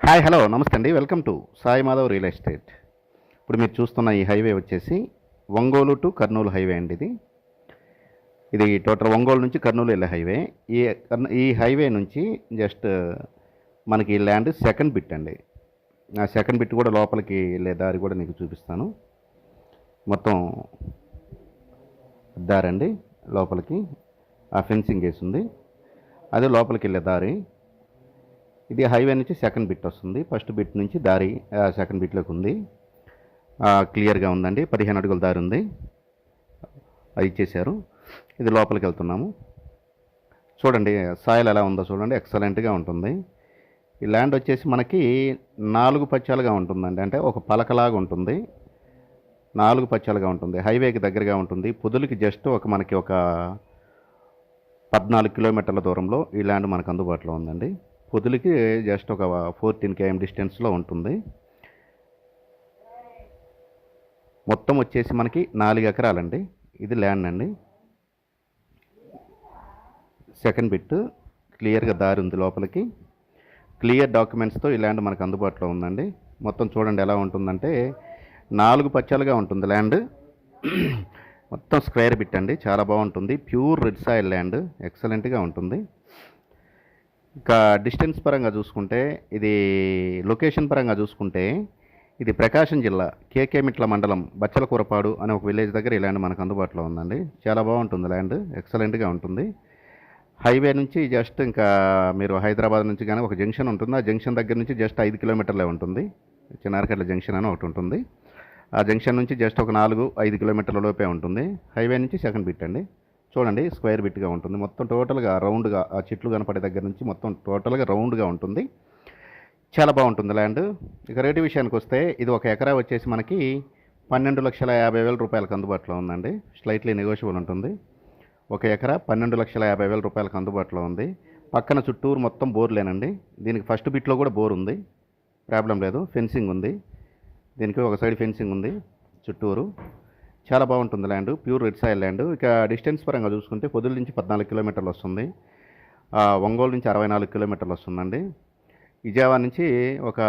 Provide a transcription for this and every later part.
Hi hello నమస్తే అండి. Welcome to Sai Madhav real estate. ఇప్పుడు మీరు చూస్తున్న ఈ హైవే వచ్చేసి ఒంగోలు టు కర్నూలు హైవే అండి. ఇది టోటల్ ఒంగోలు నుంచి కర్నూలు వెళ్ళే హైవే. ఈ ఈ హైవే నుంచి జస్ట్ మనకి ఈ ల్యాండ్ సెకండ్ బిట్ అండి. ఆ సెకండ్ బిట్ కూడా లోపలికి వెళ్ళే దారి కూడా మీకు చూపిస్తాను. మొత్తం దారండి లోపలికి ఆ ఫెన్సింగ్ వేసి ఉంది. అది లోపలికి వెళ్ళే దారి. ఇది హైవే నుంచి సెకండ్ బిట్ వస్తుంది. ఫస్ట్ బిట్ నుంచి దారి సెకండ్ బిట్లోకి ఉంది. క్లియర్గా ఉందండి. 15 అడుగుల దారి ఉంది. అది ఇచ్చేశారు. ఇది లోపలికి వెళ్తున్నాము. చూడండి సాయిల్ ఎలా ఉందో చూడండి. ఎక్సలెంట్గా ఉంటుంది. ఈ ల్యాండ్ వచ్చేసి మనకి 4 పచ్చాలుగా ఉంటుందండి. అంటే ఒక పలకలాగా ఉంటుంది. 4 పచ్చాలుగా ఉంటుంది. హైవేకి దగ్గరగా ఉంటుంది. పొదులకి జస్ట్ మనకి ఒక 14 కిలోమీటర్ల దూరంలో ఈ ల్యాండ్ మనకు అందుబాటులో ఉందండి. పొదులకి జస్ట్ ఒక 14 km డిస్టెన్స్లో ఉంటుంది. మొత్తం వచ్చేసి మనకి 4 ఎకరాలండి. ఇది ల్యాండ్ అండి. సెకండ్ బిట్ క్లియర్గా దారి ఉంది లోపలికి. క్లియర్ డాక్యుమెంట్స్తో ఈ ల్యాండ్ మనకు అందుబాటులో ఉందండి. మొత్తం చూడండి ఎలా ఉంటుందంటే 4 పచ్చాలుగా ఉంటుంది ల్యాండ్. మొత్తం స్క్వేర్ బిట్ అండి. చాలా బాగుంటుంది. Pure red soil land. ఎక్సలెంట్గా ఉంటుంది. ఇంకా డిస్టెన్స్ పరంగా చూసుకుంటే, ఇది లొకేషన్ పరంగా చూసుకుంటే, ఇది ప్రకాశం జిల్లా కేకేమిట్ల మండలం బచ్చలకూరపాడు అనే ఒక విలేజ్ దగ్గర ఈ ల్యాండ్ మనకు అందుబాటులో ఉందండి. చాలా బాగుంటుంది ల్యాండ్. ఎక్సలెంట్గా ఉంటుంది. హైవే నుంచి జస్ట్ ఇంకా మీరు హైదరాబాద్ నుంచి కానీ ఒక జంక్షన్ ఉంటుంది. ఆ జంక్షన్ దగ్గర నుంచి జస్ట్ 5 కిలోమీటర్లే ఉంటుంది. చిన్నారకట్ల జంక్షన్ అని ఒకటి ఉంటుంది. ఆ జంక్షన్ నుంచి జస్ట్ ఒక 4-5 కిలోమీటర్ల లోపే ఉంటుంది. హైవే నుంచి సెకండ్ బిట్ అండి. చూడండి స్క్వేర్ బిట్గా ఉంటుంది. మొత్తం టోటల్గా రౌండ్గా ఆ చెట్లు కనపడే దగ్గర నుంచి మొత్తం టోటల్గా రౌండ్గా ఉంటుంది. చాలా బాగుంటుంది ల్యాండ్. ఇక రేటు విషయానికి వస్తే ఇది ఒక ఎకరా వచ్చేసి మనకి 12,50,000 రూపాయలకు అందుబాటులో ఉందండి. స్లైట్లీ నెగోషియబుల్ ఉంటుంది. ఒక ఎకరా 12,50,000 రూపాయలకు అందుబాటులో ఉంది. పక్కన చుట్టూరు మొత్తం బోర్లేనండి. దీనికి ఫస్ట్ బిట్లో కూడా బోర్ ఉంది. ప్రాబ్లం లేదు. ఫెన్సింగ్ ఉంది. దీనికి ఒక సైడ్ ఫెన్సింగ్ ఉంది చుట్టూరు. చాలా బాగుంటుంది land. Pure red soil land. ఇక డిస్టెన్స్ పరంగా చూసుకుంటే పొదుల నుంచి 14 కిలోమీటర్లు వస్తుంది. ఒంగోలు నుంచి 64 కిలోమీటర్లు వస్తుందండి. విజయవాడ నుంచి ఒక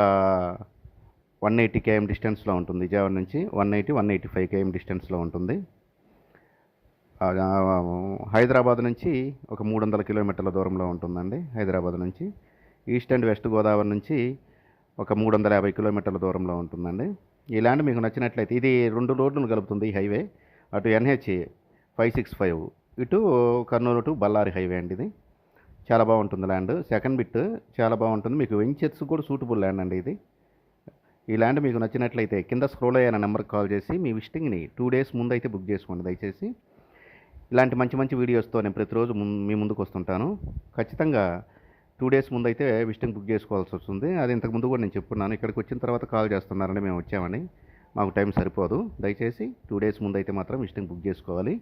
180 km డిస్టెన్స్లో ఉంటుంది. విజయవాడ నుంచి 180-185 km డిస్టెన్స్లో ఉంటుంది. హైదరాబాద్ నుంచి ఒక 300 కిలోమీటర్ల దూరంలో ఉంటుందండి. హైదరాబాద్ నుంచి ఈస్ట్ అండ్ వెస్ట్ గోదావరి నుంచి ఒక 350 కిలోమీటర్ల దూరంలో ఉంటుందండి. ఈ ల్యాండ్ మీకు నచ్చినట్లయితే ఇది 2 రోడ్లను కలుపుతుంది ఈ హైవే. అటు NH 565 ఇటు కర్నూలు టు బళ్ళారి హైవే అండి. ఇది చాలా బాగుంటుంది ల్యాండ్. సెకండ్ బిట్ చాలా బాగుంటుంది. మీకు వెంచర్స్ కూడా సూటబుల్ ల్యాండ్ అండి ఇది. ఈ ల్యాండ్ మీకు నచ్చినట్లయితే కింద స్క్రోల్ అయ్యే నెంబర్కి కాల్ చేసి మీ విజిటింగ్ని 2 days ముందు అయితే బుక్ చేసుకోండి దయచేసి. ఇలాంటి మంచి మంచి వీడియోస్తో నేను ప్రతిరోజు మీ ముందుకు వస్తుంటాను. ఖచ్చితంగా 2 days ముందు అయితే విజిటింగ్ బుక్ చేసుకోవాల్సి వస్తుంది. అది ఇంతకుముందు కూడా నేను చెప్పున్నాను. ఇక్కడికి వచ్చిన తర్వాత కాల్ చేస్తున్నారని మేము వచ్చామని. మాకు టైం సరిపోదు. దయచేసి 2 days ముందు అయితే మాత్రం విజిటింగ్ బుక్ చేసుకోవాలి.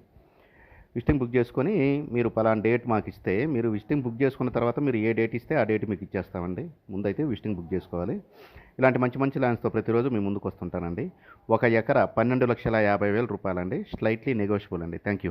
విజిటింగ్ బుక్ చేసుకొని మీరు పలానా డేట్ మాకు ఇస్తే, మీరు విజిటింగ్ బుక్ చేసుకున్న తర్వాత మీరు ఏ డేట్ ఇస్తే ఆ డేట్ మీకు ఇచ్చేస్తామండి. ముందైతే విజిటింగ్ బుక్ చేసుకోవాలి. ఇలాంటి మంచి మంచి ల్యాండ్స్తో ప్రతిరోజు మీ ముందుకు వస్తుంటానండి. ఒక ఎకరా 12,50,000 రూపాయలండి. స్లైట్లీ నెగోషియబుల్ అండి. Thank you.